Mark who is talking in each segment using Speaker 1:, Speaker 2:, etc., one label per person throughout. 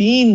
Speaker 1: 3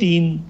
Speaker 1: 3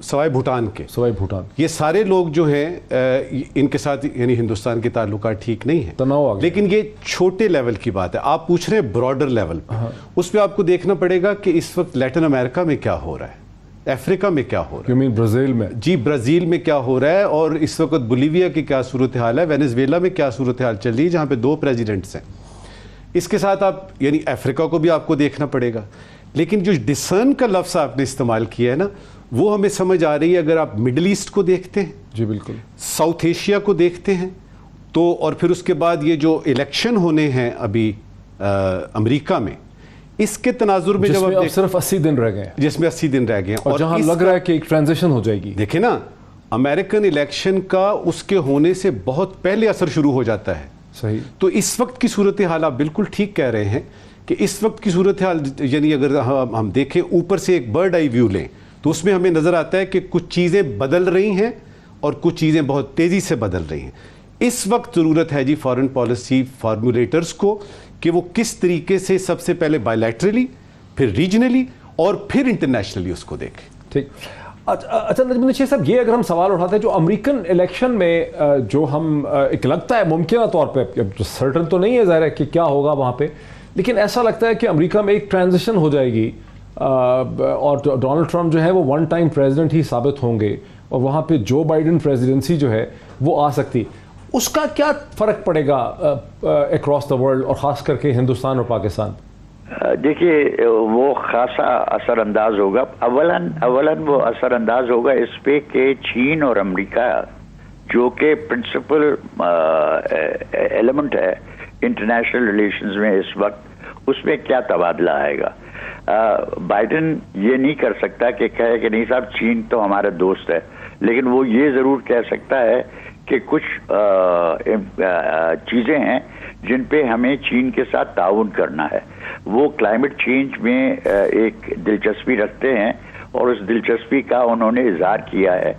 Speaker 2: سوائے بھوٹان کے،
Speaker 3: سوائے بھوٹان،
Speaker 2: یہ سارے لوگ جو ہیں ان کے ساتھ یعنی ہندوستان کے تعلقات ٹھیک نہیں ہیں،
Speaker 3: تناؤ آ گیا۔
Speaker 2: لیکن یہ چھوٹے لیول کی بات ہے. آپ پوچھ رہے ہیں براڈر لیول پہ، اس پہ آپ کو دیکھنا پڑے گا کہ اس وقت لیٹن امریکہ میں کیا ہو رہا ہے، افریقہ میں کیا ہو رہا ہے،
Speaker 3: یو مین برازیل میں؟
Speaker 2: جی برازیل میں کیا ہو رہا ہے، اور اس وقت بولیویا کی کیا صورتحال ہے، وینزویلا میں کیا صورتحال چل رہی ہے جہاں پہ 2 پریزیڈنٹس ہیں. اس کے ساتھ آپ یعنی افریقہ کو بھی آپ کو دیکھنا پڑے گا. لیکن جو ڈسرن کا لفظ آپ نے استعمال کیا ہے نا، وہ ہمیں سمجھ آ رہی ہے. اگر آپ مڈل ایسٹ کو دیکھتے ہیں،
Speaker 3: جی بالکل،
Speaker 2: ساؤتھ ایشیا کو دیکھتے ہیں تو، اور پھر اس کے بعد یہ جو الیکشن ہونے ہیں ابھی امریکہ میں، اس کے تناظر میں جب آپ
Speaker 3: صرف 80 دن رہ گئے ہیں،
Speaker 2: جس میں 80 دن رہ گئے ہیں،
Speaker 3: اور جہاں لگ رہا ہے کہ ایک ٹرانزیشن ہو جائے گی.
Speaker 2: دیکھیں نا، امریکن الیکشن کا اس کے ہونے سے بہت پہلے اثر شروع ہو جاتا ہے.
Speaker 3: صحیح.
Speaker 2: تو اس وقت کی صورتحال آپ بالکل ٹھیک کہہ رہے ہیں کہ اس وقت کی صورتحال یعنی اگر ہم دیکھیں اوپر سے ایک برڈ آئی ویو لیں تو اس میں ہمیں نظر آتا ہے کہ کچھ چیزیں بدل رہی ہیں اور کچھ چیزیں بہت تیزی سے بدل رہی ہیں. اس وقت ضرورت ہے جی فارن پالیسی فارمولیٹرز کو کہ وہ کس طریقے سے سب سے پہلے بائیلیٹرلی، پھر ریجنلی اور پھر انٹرنیشنلی اس کو دیکھیں.
Speaker 3: ٹھیک. اچھا نجم شیخ صاحب، یہ اگر ہم سوال اٹھاتے ہیں جو امریکن الیکشن میں جو ہم ایک لگتا ہے ممکنہ طور پہ، سرٹن تو نہیں ہے ظاہر ہے کہ کیا ہوگا وہاں پہ، لیکن ایسا لگتا ہے کہ امریکہ میں ایک ٹرانزیشن ہو جائے گی اور ڈونلڈ ٹرمپ جو ہے وہ ون ٹائم پریزیڈنٹ ہی ثابت ہوں گے اور وہاں پہ جو بائیڈن پریزیڈنسی جو ہے وہ آ سکتی. اس کا کیا فرق پڑے گا اکراس دا ورلڈ اور خاص کر کے ہندوستان اور پاکستان؟
Speaker 4: دیکھیے وہ خاصا اثر انداز ہوگا. اولاً وہ اثر انداز ہوگا اس پہ کہ چین اور امریکہ جو کہ پرنسپل ایلیمنٹ ہے انٹرنیشنل ریلیشنز میں اس وقت، اس میں کیا تبادلہ آئے گا. بائیڈن یہ نہیں کر سکتا کہ کہے کہ نہیں صاحب چین تو ہمارا دوست ہے، لیکن وہ یہ ضرور کہہ سکتا ہے کہ کچھ چیزیں ہیں جن پہ ہمیں چین کے ساتھ تعاون کرنا ہے. وہ کلائمیٹ چینج میں ایک دلچسپی رکھتے ہیں اور اس دلچسپی کا انہوں نے اظہار کیا ہے.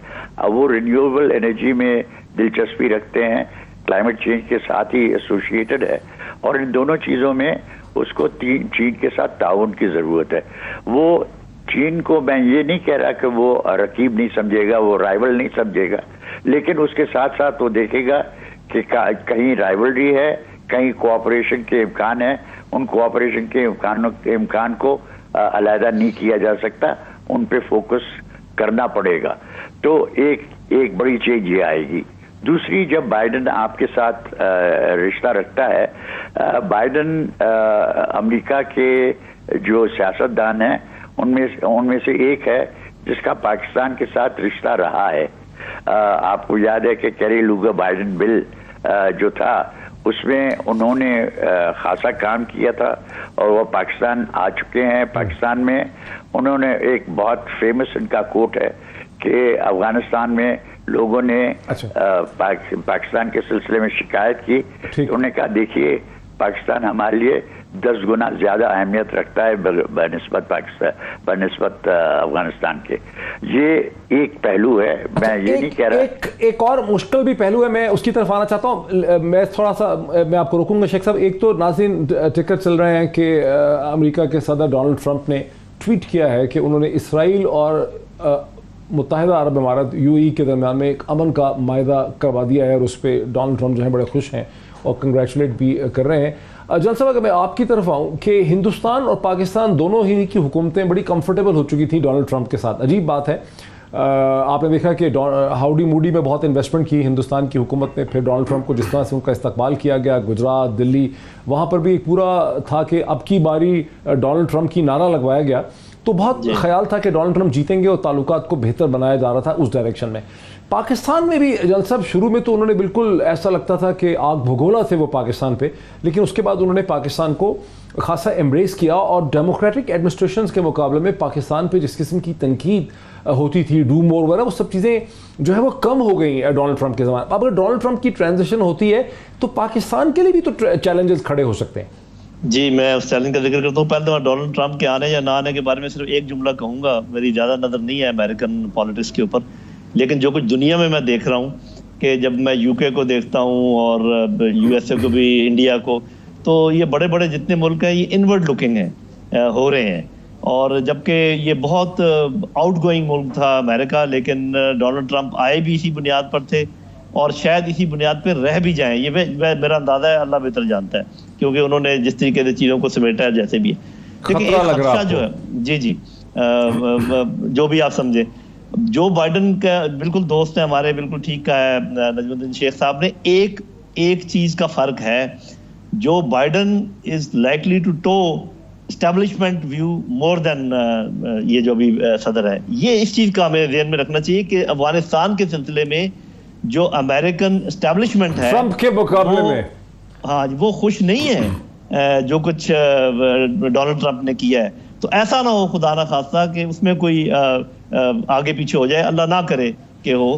Speaker 4: وہ رینیویبل انرجی میں دلچسپی رکھتے ہیں، کلائمیٹ چینج کے ساتھ ہی ایسوسیٹڈ ہے، اور ان دونوں چیزوں میں اس کو چین کے ساتھ تعاون کی ضرورت ہے. وہ چین کو میں یہ نہیں کہہ رہا کہ وہ رقیب نہیں سمجھے گا، وہ رائیول نہیں سمجھے گا، لیکن اس کے ساتھ ساتھ وہ دیکھے گا کہ کہیں رائیولری ہے، کہیں کوآپریشن کے امکان ہے. ان کوآپریشن کے امکان کو علیحدہ نہیں کیا جا سکتا، ان پہ فوکس کرنا پڑے گا. تو ایک بڑی چیز یہ آئے گی. دوسری، جب بائیڈن آپ کے ساتھ رشتہ رکھتا ہے، بائیڈن امریکہ کے جو سیاستدان ہیں ان میں سے ایک ہے جس کا پاکستان کے ساتھ رشتہ رہا ہے. آپ کو یاد ہے کہ کیری لوگر بائیڈن بل جو تھا اس میں انہوں نے خاصا کام کیا تھا اور وہ پاکستان آ چکے ہیں. پاکستان میں انہوں نے ایک بہت فیمس ان کا کوٹ ہے کہ افغانستان میں لوگوں نے پاکستان کے سلسلے میں شکایت کی. انہوں نے کہا دیکھیے پاکستان ہمارے لیے 10 گنا زیادہ اہمیت رکھتا ہے بنسبت افغانستان کے. یہ ایک پہلو ہے. میں یہ نہیں کہہ رہا.
Speaker 3: ایک اور مشکل بھی پہلو ہے، میں اس کی طرف آنا چاہتا ہوں. میں تھوڑا سا میں آپ کو روکوں گا شیخ صاحب. ایک تو ناظرین ٹکٹ چل رہے ہیں کہ امریکہ کے صدر ڈونلڈ ٹرمپ نے ٹویٹ کیا ہے کہ انہوں نے اسرائیل اور متحدہ عرب امارات UAE کے درمیان میں ایک امن کا معاہدہ کروا دیا ہے، اور اس پہ ڈونلڈ ٹرمپ جو ہیں بڑے خوش ہیں اور کنگریچولیٹ بھی کر رہے ہیں. جنرل صاحب اگر میں آپ کی طرف آؤں کہ ہندوستان اور پاکستان دونوں ہی کی حکومتیں بڑی کمفرٹیبل ہو چکی تھیں ڈونلڈ ٹرمپ کے ساتھ. عجیب بات ہے، آپ نے دیکھا کہ ہاؤڈی موڈی میں بہت انویسٹمنٹ کی ہندوستان کی حکومت نے، پھر ڈونلڈ ٹرمپ کو جس طرح سے ان کا استقبال کیا گیا گجرات دلی، وہاں پر بھی ایک پورا تھا کہ اب کی باری ڈونلڈ ٹرمپ کی نعرہ لگوایا گیا. تو بہت خیال تھا کہ ڈونلڈ ٹرمپ جیتیں گے اور تعلقات کو بہتر بنایا جا رہا تھا اس ڈائریکشن میں. پاکستان میں بھی جنرل صاحب شروع میں تو انہوں نے بالکل ایسا لگتا تھا کہ آگ بھگولا تھے وہ پاکستان پہ، لیکن اس کے بعد انہوں نے پاکستان کو خاصا ایمبریس کیا، اور ڈیموکریٹک ایڈمنسٹریشنز کے مقابلے میں پاکستان پہ جس قسم کی تنقید ہوتی تھی، ڈو مور وغیرہ، وہ سب چیزیں جو ہے وہ کم ہو گئی ہیں ڈونلڈ ٹرمپ کے زمانے. اب اگر ڈونلڈ ٹرمپ کی ٹرانزیشن ہوتی ہے تو پاکستان کے لیے بھی تو چیلنجز کھڑے ہو سکتے ہیں.
Speaker 1: جی میں اس چیلنج کا ذکر کرتا ہوں. پہلے تو میں ڈونلڈ ٹرمپ کے آنے یا نہ آنے کے بارے میں صرف ایک جملہ کہوں گا. میری زیادہ نظر نہیں ہے امریکن پالیٹکس کے اوپر، لیکن جو کچھ دنیا میں دیکھ رہا ہوں کہ جب میں UK کو دیکھتا ہوں اور USA کو بھی، انڈیا کو، تو یہ بڑے بڑے جتنے ملک ہیں یہ انورڈ لکنگ ہیں، ہو رہے ہیں. اور جبکہ یہ بہت آؤٹ گوئنگ ملک تھا امریکہ، لیکن ڈونلڈ ٹرمپ آئے بھی اسی بنیاد پر تھے اور شاید اسی بنیاد پہ رہ بھی جائیں. یہ میرا اندازہ ہے، اللہ بہتر جانتا ہے، کیونکہ انہوں نے جس طریقے سے چیزوں کو سمیٹا ہے جیسے بھی ہے. لیکن ایک خدشہ جو ہے، جی جو بھی آپ سمجھیں، جو بائیڈن کا بالکل دوست ہے ہمارے، بالکل ٹھیک کہا ہے نجم الدین شیخ صاحب نے. ایک چیز کا فرق ہے، جو Biden is likely to to establishment view more than یہ جو بھی صدر ہے. یہ اس چیز کا ہمیں ذہن میں رکھنا چاہیے کہ افغانستان کے سلسلے میں جو امریکن اسٹیبلشمنٹ ہے
Speaker 3: ٹرمپ کے مقابلے میں
Speaker 1: ہاں وہ خوش نہیں ہے جو کچھ ڈونلڈ ٹرمپ نے کیا ہے. تو ایسا نہ ہو خدا نہ خواستہ کہ اس میں کوئی آگے پیچھے ہو جائے، اللہ نہ کرے کہ ہو.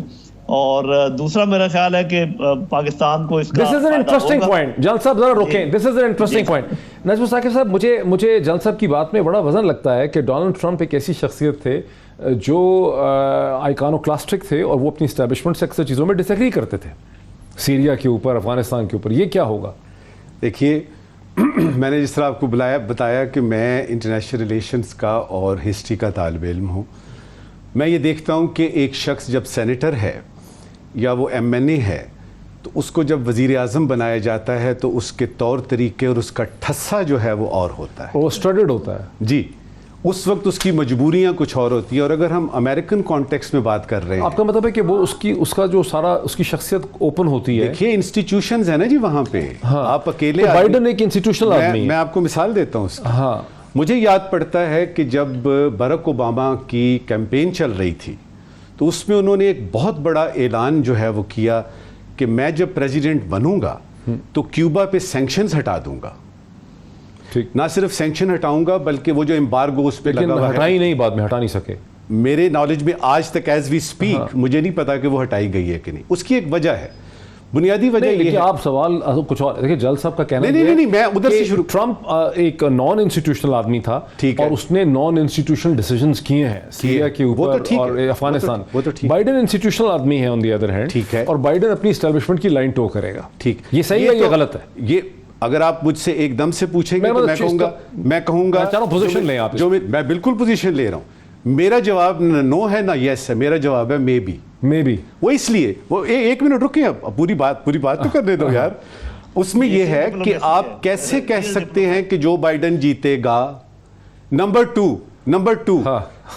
Speaker 1: اور دوسرا میرا خیال ہے کہ پاکستان کو اس کا
Speaker 3: دس از این انٹرسٹنگ پوائنٹ. جلال صاحب ذرا روکیں، دس از این انٹرسٹنگ پوائنٹ. نجم ثاقب صاحب، مجھے جلال صاحب کی بات میں بڑا وزن لگتا ہے کہ ڈونلڈ ٹرمپ ایک ایسی شخصیت تھے جو آئیکانوکلاسٹک تھے اور وہ اپنی اسٹیبلشمنٹ سے اکثر چیزوں میں ڈس ایگری کرتے تھے، سیریا کے اوپر، افغانستان کے اوپر. یہ کیا ہوگا؟
Speaker 2: دیکھیے، میں نے جس طرح آپ کو بتایا کہ میں انٹرنیشنل ریلیشنز کا اور ہسٹری کا طالب علم ہوں. میں یہ دیکھتا ہوں کہ ایک شخص جب سینیٹر ہے یا وہ ایم این اے ہے تو اس کو جب وزیر اعظم بنایا جاتا ہے تو اس کے طور طریقے اور اس کا ٹھسا جو ہے وہ اور ہوتا ہے،
Speaker 3: وہ اسٹڈڈ ہوتا ہے.
Speaker 2: جی، اس وقت اس کی مجبوریاں کچھ اور ہوتی ہیں. اور اگر ہم امریکن کانٹیکس میں بات کر رہے ہیں،
Speaker 3: آپ کا مطلب ہے کہ وہ اس کا جو سارا اس کی شخصیت اوپن ہوتی ہے.
Speaker 2: دیکھیے انسٹیٹیوشنز ہیں نا جی وہاں پہ. آپ اکیلے
Speaker 3: بائیڈن ایک انسٹیٹیوشنل آدمی ہے.
Speaker 2: میں آپ کو مثال دیتا ہوں اس کی.
Speaker 3: ہاں،
Speaker 2: مجھے یاد پڑتا ہے کہ جب برک اوباما کی کیمپین چل رہی تھی تو اس میں انہوں نے ایک بہت بڑا اعلان جو ہے وہ کیا کہ میں جب پریزیڈنٹ بنوں گا تو کیوبا پہ سینکشنز ہٹا دوں گا. نہ صرف سینکشن ہٹاؤں گا بلکہ وہ جو امبارگو اس پہ لگا ہوا ہے،
Speaker 3: ہٹائی نہیں، بعد میں ہٹا نہیں سکے.
Speaker 2: میرے نالج میں آج تک ایز وی اسپیک مجھے نہیں پتا کہ وہ ہٹائی گئی ہے کہ نہیں. اس کی ایک وجہ ہے، بنیادی وجہ یہ ہے.
Speaker 3: آپ سوال کچھ اور دیکھیں، جلال صاحب کا کہنا
Speaker 2: نہیں میں ادھر سے شروع.
Speaker 3: ٹرمپ ایک نان انسٹیٹیوشنل آدمی تھا اور اس نے نان انسٹیٹیوشنل ڈیسیژنز کیے ہیں سیریا کے اوپر اور افغانستان. بائیڈن انسٹیٹیوشنل آدمی ہے آن دی ادر ہینڈ،
Speaker 2: ٹھیک ہے،
Speaker 3: اور بائیڈن اپنی اسٹیبلشمنٹ کی لائن ٹو کرے گا.
Speaker 2: ٹھیک،
Speaker 3: یہ صحیح ہے، یہ غلط ہے؟
Speaker 2: یہ اگر آپ مجھ سے ایک دم سے پوچھیں گے تو میں کہوں گا
Speaker 3: چلو پوزیشن لیں آپ.
Speaker 2: جو میں بالکل پوزیشن لے رہا ہوں. میرا جواب نہ نو ہے نہ یس ہے، میرا جواب ہے مے بی. وہ اس لیے وہ ایک منٹ رکیں، اب پوری بات تو کرنے دو یار. اس میں یہ ہے کہ آپ کیسے کہہ سکتے ہیں کہ جو بائیڈن جیتے گا. نمبر ٹو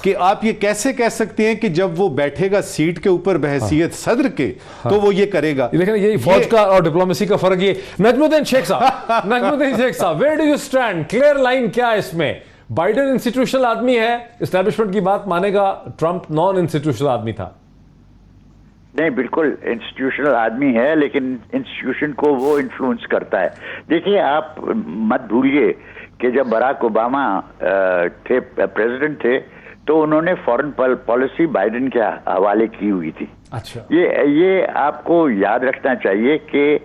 Speaker 2: کہ آپ یہ کیسے کہہ سکتے ہیں کہ جب وہ بیٹھے گا سیٹ کے اوپر بحیثیت صدر کے تو وہ یہ کرے گا.
Speaker 3: لیکن یہ فوج کا اور ڈپلومیسی کا فرق. یہ نجم الدین شیخ صاحب where do you stand? Clear line کیا ہے اس میں؟ بائیڈن انسٹیٹیوشنل آدمی ہے، اسٹیبلشمنٹ کی بات مانے گا. ٹرمپ نان انسٹیٹیوشنل آدمی تھا.
Speaker 4: نہیں، بالکل انسٹیٹیوشنل آدمی ہے، لیکن انسٹیٹیوشن کو وہ انفلوئنس کرتا ہے. دیکھیے، آپ مت بھولیے کہ جب براک اوباما تھے پریزیڈنٹ تھے تو انہوں نے فورن پالیسی بائیڈن کے حوالے کی ہوئی تھی.
Speaker 3: اچھا،
Speaker 4: یہ آپ کو یاد رکھنا چاہیے کہ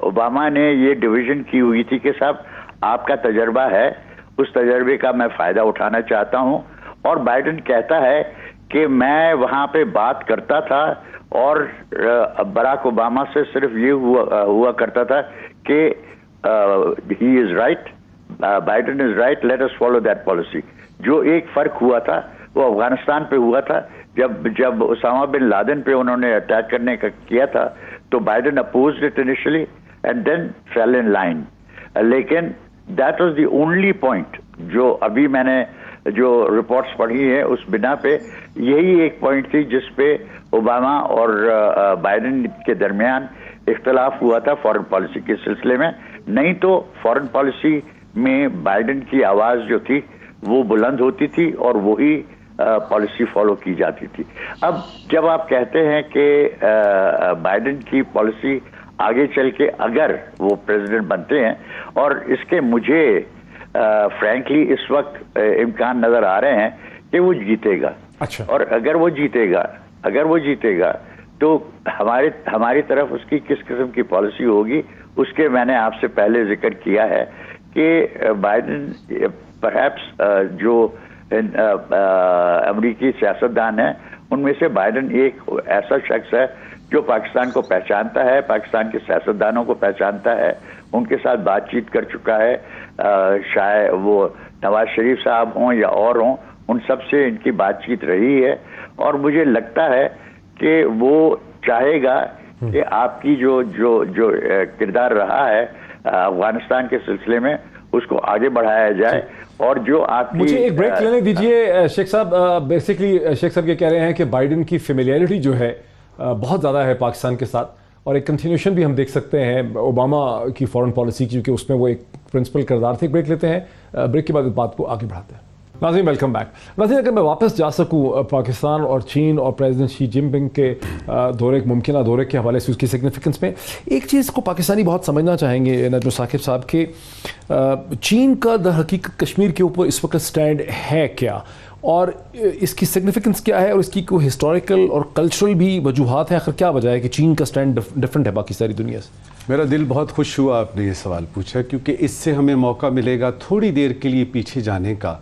Speaker 4: اوباما نے یہ ڈویژن کی ہوئی تھی کہ صاحب آپ کا تجربہ ہے، اس تجربے کا میں فائدہ اٹھانا چاہتا ہوں. اور بائیڈن کہتا ہے کہ میں وہاں پہ بات کرتا تھا اور براک اوباما سے صرف یہ ہوا کرتا تھا کہ he is right, Biden is right, let us follow that policy. جو ایک فرق ہوا تھا وہ افغانستان پہ ہوا تھا. جب اسامہ بن لادن پہ انہوں نے اٹیک کرنے کا کیا تھا تو Biden opposed it initially and then fell in line. لیکن that was the only point جو ابھی میں نے جو رپورٹس پڑھی ہیں اس بنا پہ یہی ایک پوائنٹ تھی جس پہ اوباما اور بائیڈن کے درمیان اختلاف ہوا تھا فارن پالیسی کے سلسلے میں. نہیں تو فارن پالیسی میں بائیڈن کی آواز جو تھی وہ بلند ہوتی تھی اور وہی پالیسی فالو کی جاتی تھی. اب جب آپ کہتے ہیں کہ بائیڈن کی پالیسی آگے چل کے اگر وہ پریزیڈنٹ بنتے ہیں، اور اس کے مجھے فرینکلی اس وقت امکان نظر آ رہے ہیں کہ وہ جیتے گا.
Speaker 3: اچھا،
Speaker 4: اور اگر وہ جیتے گا تو ہماری طرف اس کی کس قسم کی پالیسی ہوگی اس کے میں نے آپ سے پہلے ذکر کیا ہے کہ بائیڈن پرہیپس جو امریکی سیاستدان ہیں ان میں سے بائیڈن ایک ایسا شخص ہے جو پاکستان کو پہچانتا ہے, پاکستان کے سیاستدانوں کو پہچانتا ہے, ان کے ساتھ بات چیت کر چکا ہے, شاید وہ نواز شریف صاحب ہوں یا اور ہوں, ان سب سے ان کی بات چیت رہی ہے, اور مجھے لگتا ہے کہ وہ چاہے گا کہ آپ کی جو کردار رہا ہے افغانستان کے سلسلے میں اس کو آگے بڑھایا جائے, اور جو آپ کی...
Speaker 3: مجھے ایک بریک لینے دیجئے شیخ صاحب. بیسیکلی شیخ صاحب یہ کہہ رہے ہیں کہ بائیڈن کی فیملیرٹی جو ہے بہت زیادہ ہے پاکستان کے ساتھ, اور ایک کنٹینیوشن بھی ہم دیکھ سکتے ہیں اوباما کی فورن پالیسی کی, کیونکہ اس میں وہ ایک پرنسپل کردار تھے. ایک بریک لیتے ہیں, بریک کے بعد بات کو آگے بڑھاتے ہیں. ناظرین ویلکم بیک. ناظرین اگر میں واپس جا سکوں پاکستان اور چین اور پریزیڈنٹ شی جن پنگ کے دورے, ممکنہ دورے کے حوالے سے اس کی سگنیفیکنس میں ایک چیز کو پاکستانی بہت سمجھنا چاہیں گے نجم ثاقب صاحب کہ چین کا در حقیقت کشمیر کے اوپر اس وقت سٹینڈ ہے کیا, اور اس کی سگنیفیکنس کیا ہے, اور اس کی کوئی ہسٹوریکل اور کلچرل بھی وجوہات ہیں. آخر کیا وجہ ہے کہ چین کا سٹینڈ ڈفرینٹ ہے باقی ساری دنیا سے؟
Speaker 2: میرا دل بہت خوش ہوا آپ نے یہ سوال پوچھا, کیونکہ اس سے ہمیں موقع ملے گا تھوڑی دیر کے لیے پیچھے جانے کا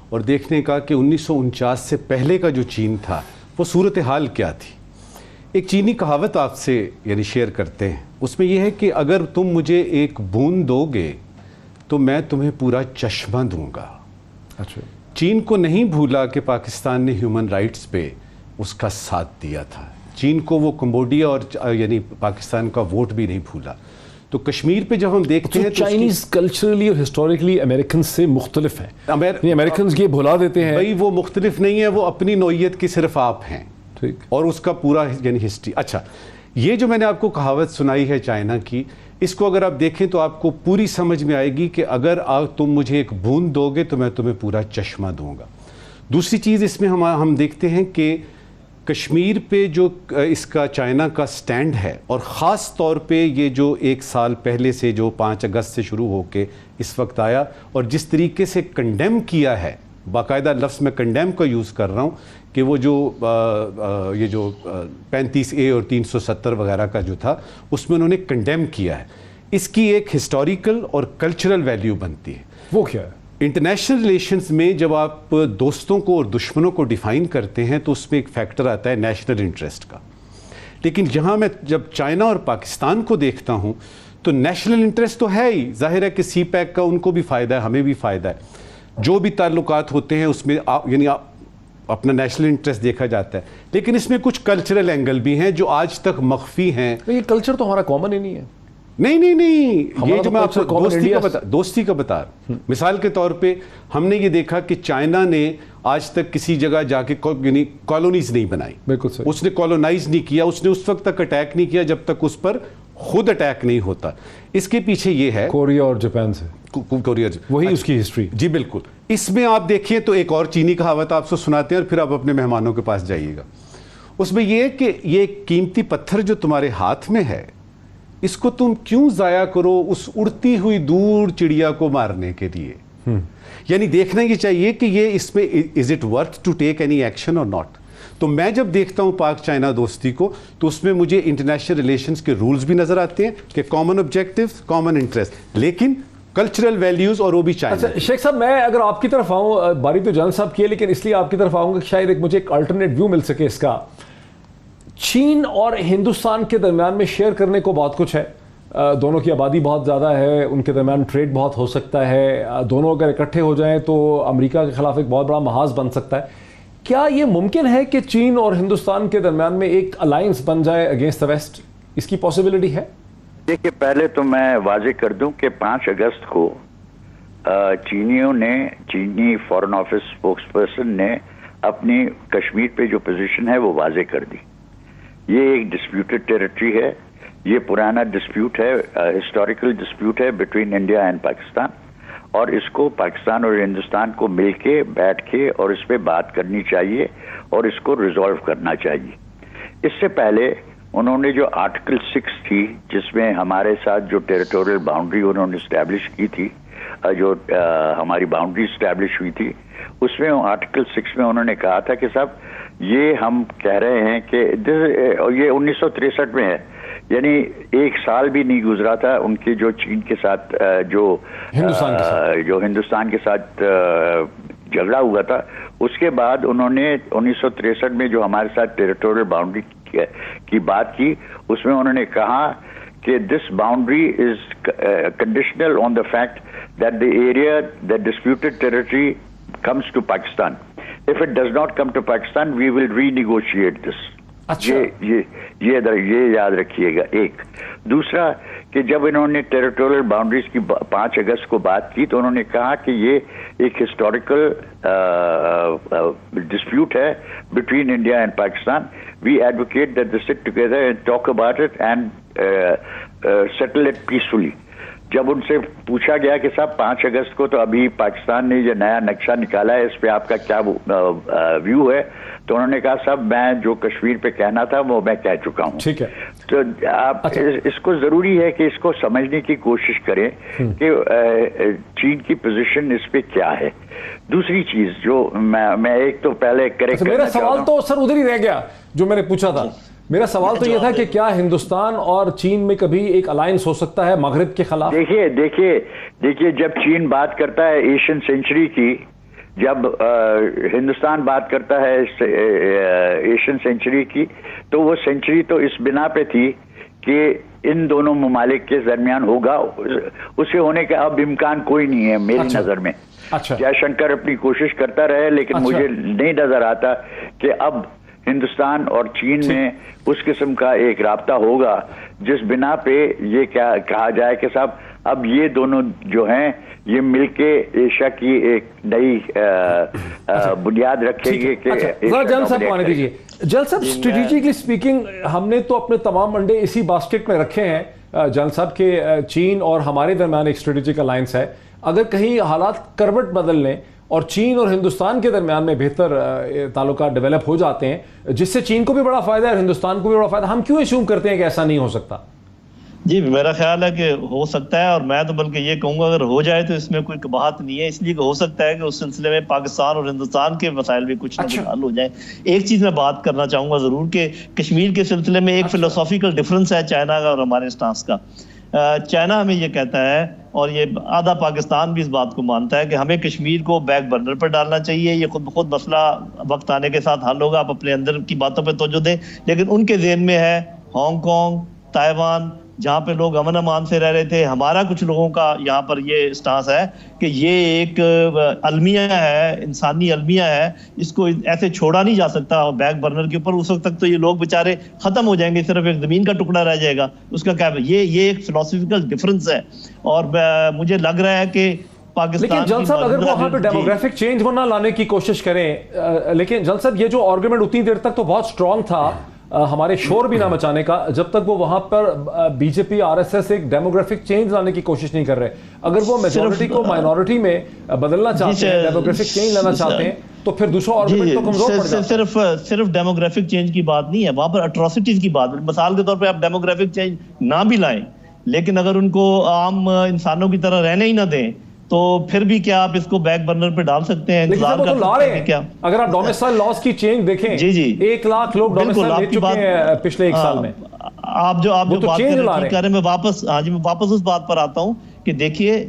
Speaker 2: اور دیکھنے کا کہ 1949 سے پہلے کا جو چین تھا وہ صورتحال کیا تھی. ایک چینی کہاوت آپ سے یعنی شیئر کرتے ہیں, اس میں یہ ہے کہ اگر تم مجھے ایک بوند دو گے تو میں تمہیں پورا چشمہ دوں گا.
Speaker 3: اچھا.
Speaker 2: چین کو نہیں بھولا کہ پاکستان نے ہیومن رائٹس پہ اس کا ساتھ دیا تھا. چین کو وہ کمبوڈیا اور یعنی پاکستان کا ووٹ بھی نہیں بھولا. تو کشمیر پہ جب ہم دیکھتے ہیں تو
Speaker 3: چائنیز کلچرلی اور ہسٹوریکلی امریکن سے مختلف ہیں. امریکنز یہ بھلا دیتے ہیں
Speaker 2: بھائی وہ مختلف نہیں ہے, وہ اپنی نوعیت کی صرف آپ ہیں,
Speaker 3: ٹھیک,
Speaker 2: اور اس کا پورا یعنی ہسٹری. اچھا, یہ جو میں نے آپ کو کہاوت سنائی ہے چائنا کی, اس کو اگر آپ دیکھیں تو آپ کو پوری سمجھ میں آئے گی کہ اگر تم مجھے ایک بوند دو گے تو میں تمہیں پورا چشمہ دوں گا. دوسری چیز اس میں ہم دیکھتے ہیں کہ کشمیر پہ جو اس کا چائنا کا سٹینڈ ہے, اور خاص طور پہ یہ جو ایک سال پہلے سے جو 5 اگست سے شروع ہو کے اس وقت آیا, اور جس طریقے سے کنڈیم کیا ہے, باقاعدہ لفظ میں کنڈیم کا یوز کر رہا ہوں, کہ وہ جو یہ جو 35A اور 370 وغیرہ کا جو تھا اس میں انہوں نے کنڈیم کیا ہے. اس کی ایک ہسٹوریکل اور کلچرل ویلیو بنتی ہے.
Speaker 3: وہ کیا ہے؟
Speaker 2: انٹرنیشنل ریلیشنز میں جب آپ دوستوں کو اور دشمنوں کو ڈیفائن کرتے ہیں تو اس میں ایک فیکٹر آتا ہے نیشنل انٹرسٹ کا. لیکن جہاں میں جب چائنا اور پاکستان کو دیکھتا ہوں تو نیشنل انٹرسٹ تو ہے ہی, ظاہر ہے کہ سی پیک کا ان کو بھی فائدہ ہے, ہمیں بھی فائدہ ہے. جو بھی تعلقات ہوتے ہیں اس میں یعنی اپنا نیشنل انٹرسٹ دیکھا جاتا ہے, لیکن اس میں کچھ کلچرل اینگل بھی ہیں جو آج تک مخفی ہیں.
Speaker 3: یہ کلچر تو ہمارا کامن ہی نہیں ہے.
Speaker 2: نہیں, یہ جو میں آپ کو دوستی کا بتا مثال کے طور پہ ہم نے یہ دیکھا کہ چائنا نے آج تک کسی جگہ جا کے یعنی کالونیز نہیں بنائی.
Speaker 3: بالکل صحیح.
Speaker 2: اس نے کالونائز نہیں کیا, اس نے اس وقت تک اٹیک نہیں کیا جب تک اس پر خود اٹیک نہیں ہوتا. اس کے پیچھے یہ ہے
Speaker 3: کوریا اور جاپان سے,
Speaker 2: کوریا
Speaker 3: وہی اس کی ہسٹری.
Speaker 2: جی بالکل. اس میں آپ دیکھیں تو ایک اور چینی کہاوت آپ سے سناتے ہیں اور پھر آپ اپنے مہمانوں کے پاس جائیے گا. اس میں یہ ہے کہ یہ قیمتی پتھر جو تمہارے ہاتھ میں ہے اس کو تم کیوں ضائع کرو اس اڑتی ہوئی دور چڑیا کو مارنے کے لیے. یعنی دیکھنا یہ چاہیے کہ یہ اس میں is it worth to take any action or not. تو میں جب دیکھتا ہوں پاک چائنا دوستی کو تو اس میں مجھے انٹرنیشنل ریلیشنز کے رولز بھی نظر آتے ہیں کہ کامن آبجیکٹیوز, کامن انٹرسٹ, لیکن کلچرل ویلیوز اور وہ بھی چائنا.
Speaker 3: اچھا شیخ صاحب, میں اگر آپ کی طرف آؤں, باری تو جان صاحب کی ہے لیکن اس لیے آپ کی طرف آؤں گا کہ شاید مجھے ایک الٹرنیٹ ویو مل سکے اس کا. چین اور ہندوستان کے درمیان میں شیئر کرنے کو بہت کچھ ہے, دونوں کی آبادی بہت زیادہ ہے, ان کے درمیان ٹریڈ بہت ہو سکتا ہے, دونوں اگر اکٹھے ہو جائیں تو امریکہ کے خلاف ایک بہت بڑا محاذ بن سکتا ہے. کیا یہ ممکن ہے کہ چین اور ہندوستان کے درمیان میں ایک الائنس بن جائے اگینسٹ دا ویسٹ؟ اس کی پاسبلٹی ہے؟
Speaker 4: دیکھیے, پہلے تو میں واضح کر دوں کہ 5 اگست کو چینیوں نے, چینی فارن آفس اسپوکس پرسن نے اپنی کشمیر پہ جو پوزیشن ہے وہ واضح کر دی. یہ ایک ڈسپیوٹڈ ٹیریٹری ہے, یہ پرانا ڈسپیوٹ ہے, ہسٹوریکل ڈسپیوٹ ہے بٹوین انڈیا اینڈ پاکستان, اور اس کو پاکستان اور ہندوستان کو مل کے بیٹھ کے اور اس پہ بات کرنی چاہیے اور اس کو ریزالو کرنا چاہیے. اس سے پہلے انہوں نے جو آرٹیکل 6 تھی جس میں ہمارے ساتھ جو ٹیریٹوریل باؤنڈری انہوں نے اسٹیبلش کی تھی, جو ہماری باؤنڈری اسٹیبلش ہوئی تھی, اس میں آرٹیکل 6 میں انہوں نے کہا تھا کہ صاحب یہ ہم کہہ رہے ہیں کہ یہ 1963 میں ہے, یعنی 1 سال بھی نہیں گزرا تھا ان کے جو چین کے ساتھ جو ہندوستان کے ساتھ جھگڑا ہوا تھا, اس کے بعد انہوں نے 1963 میں جو ہمارے ساتھ ٹیریٹوریل باؤنڈری کی بات کی. اس میں انہوں نے کہا کہ this boundary is conditional on the fact that the area the disputed territory comes to Pakistan. If it does not come to Pakistan, we will renegotiate this. یہ یاد رکھیے گا. ایک دوسرا کہ جب انہوں نے ٹیریٹوریل باؤنڈریز کی 5 اگست کو بات کی تو انہوں نے کہا کہ یہ ایک ہسٹوریکل ڈسپیوٹ ہے between India and Pakistan. We advocate that they sit together and talk about it and settle it peacefully. جب ان سے پوچھا گیا کہ صاحب 5 اگست کو تو ابھی پاکستان نے یہ نیا نقشہ نکالا ہے, اس پہ آپ کا کیا ویو ہے, تو انہوں نے کہا صاحب میں جو کشمیر پہ کہنا تھا وہ میں کہہ چکا ہوں.
Speaker 3: ٹھیک ہے,
Speaker 4: تو آپ اس کو ضروری ہے کہ اس کو سمجھنے کی کوشش کریں کہ چین کی پوزیشن اس پہ کیا ہے. دوسری چیز جو میں ایک تو پہلے کریکٹ
Speaker 3: میرا سوال تو سر ادھر ہی رہ گیا جو میں نے پوچھا تھا. میرا سوال تو یہ تھا کہ کیا ہندوستان اور چین میں کبھی ایک الائنس ہو سکتا ہے مغرب کے خلاف؟
Speaker 4: دیکھیے جب چین بات کرتا ہے ایشین سینچری کی, جب ہندوستان بات کرتا ہے ایشین سینچری کی, تو وہ سینچری تو اس بنا پہ تھی کہ ان دونوں ممالک کے درمیان ہوگا, اسے ہونے کا اب امکان کوئی نہیں ہے میری نظر میں. جے شنکر اپنی کوشش کرتا رہے لیکن مجھے نہیں نظر آتا کہ اب ہندوستان اور چین میں اس قسم کا ایک رابطہ ہوگا جس بنا پہ یہ کیا کہا جائے کہ صاحب اب یہ دونوں جو ہیں یہ مل کے ایشیا کی ایک نئی بنیاد رکھیں گے. کہ
Speaker 3: جل صاحب کو آنے دیجیے. جل صاحب اسٹریٹجیکلی اسپیکنگ ہم نے تو اپنے تمام انڈے اسی باسکٹ میں رکھے ہیں جل صاحب کہ چین اور ہمارے درمیان ایک اسٹریٹجک الائنس ہے. اگر کہیں حالات کروٹ بدل لیں اور چین اور ہندوستان کے درمیان میں بہتر تعلقات ڈیولپ ہو جاتے ہیں جس سے چین کو بھی بڑا فائدہ ہے اور ہندوستان کو بھی بڑا فائدہ, ہم کیوں ایشوم کرتے ہیں کہ ایسا نہیں ہو سکتا؟
Speaker 1: جی میرا خیال ہے کہ ہو سکتا ہے, اور میں تو بلکہ یہ کہوں گا اگر ہو جائے تو اس میں کوئی بات نہیں ہے, اس لیے کہ ہو سکتا ہے کہ اس سلسلے میں پاکستان اور ہندوستان کے مسائل بھی کچھ نہ کچھ حل ہو جائیں. ایک چیز میں بات کرنا چاہوں گا ضرور کہ کشمیر کے سلسلے میں ایک فلسافیکل ڈفرنس ہے چائنا کا اور ہمارے سٹانس کا. چائنا ہمیں یہ کہتا ہے اور یہ آدھا پاکستان بھی اس بات کو مانتا ہے کہ ہمیں کشمیر کو بیک برنر پر ڈالنا چاہیے, یہ خود مسئلہ وقت آنے کے ساتھ حل ہوگا, آپ اپنے اندر کی باتوں پہ توجہ دیں. لیکن ان کے ذہن میں ہے ہانگ کانگ, تائیوان, جہاں پہ لوگ امن امان سے رہ رہے تھے. ہمارا کچھ لوگوں کا یہاں پر یہ سٹانس ہے کہ یہ ایک المیہ ہے, انسانی المیہ ہے, اس کو ایسے چھوڑا نہیں جا سکتا بیک برنر کے اوپر. اس وقت تک تو یہ لوگ بیچارے ختم ہو جائیں گے, صرف ایک زمین کا ٹکڑا رہ جائے گا. اس کا کیا یہ ایک فلسافیکل ڈفرنس ہے, اور مجھے لگ رہا ہے کہ
Speaker 3: لیکن جل صاحب اگر وہ وہاں پہ ڈیموگرافک چینج وہ نہ لانے کی کوشش کریں, لیکن جل صاحب یہ جو آرگومنٹ اتنی دیر تک تو بہت اسٹرانگ تھا ہمارے شور بھی نہ مچانے کا جب تک وہ وہاں پر B J P R S S ایک ڈیموگرافک چینج لانے کی کوشش نہیں کر رہے. اگر وہ میجورٹی کو مائنورٹی میں بدلنا چاہتے ہیں, ڈیموگرافک چینج لانا چاہتے ہیں, تو پھر دوسرا آرگومنٹ تو کمزور پڑ جاتا ہے.
Speaker 1: صرف ڈیموگرافک چینج کی بات نہیں ہے, وہاں پر اٹراسٹیز کی بات. مثال کے طور پہ آپ ڈیموگرافک چینج نہ بھی لائیں لیکن اگر ان کو عام انسانوں کی طرح رہنے ہی نہ دیں تو پھر بھی کیا آپ اس کو بیک برنر پہ ڈال سکتے ہیں؟
Speaker 3: اگر آپ ڈومیسائل لاز کی چینج دیکھیں, 1 لاکھ لوگ ڈومیسائل لے چکے ہیں پچھلے 1 سال میں.
Speaker 1: آپ جو بات کر رہے ہیں, میں واپس اس بات پر آتا ہوں کہ دیکھیے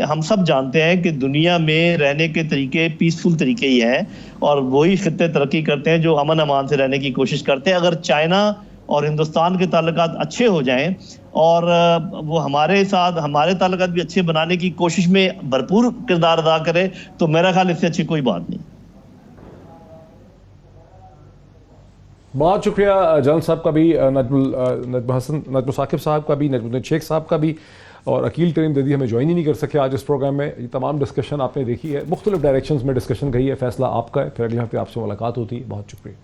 Speaker 1: ہم سب جانتے ہیں کہ دنیا میں رہنے کے طریقے پیسفل طریقے ہی ہیں, اور وہی خطے ترقی کرتے ہیں جو امن امان سے رہنے کی کوشش کرتے ہیں. اگر چائنا اور ہندوستان کے تعلقات اچھے ہو جائیں اور وہ ہمارے ساتھ ہمارے تعلقات بھی اچھے بنانے کی کوشش میں بھرپور کردار ادا کرے تو میرا خیال اس سے اچھی کوئی بات نہیں.
Speaker 3: بہت شکریہ جلال صاحب کا بھی, نجم ثاقب صاحب کا بھی, نجم الدین شیخ صاحب کا بھی, اور عقیل کریم دیدی ہمیں جوائن ہی نہیں کر سکے آج اس پروگرام میں. یہ تمام ڈسکشن آپ نے دیکھی ہے, مختلف ڈائریکشنز میں ڈسکشن گئی ہے, فیصلہ آپ کا ہے. پھر اگلے ہفتے آپ سے ملاقات ہوتی ہے. بہت شکریہ.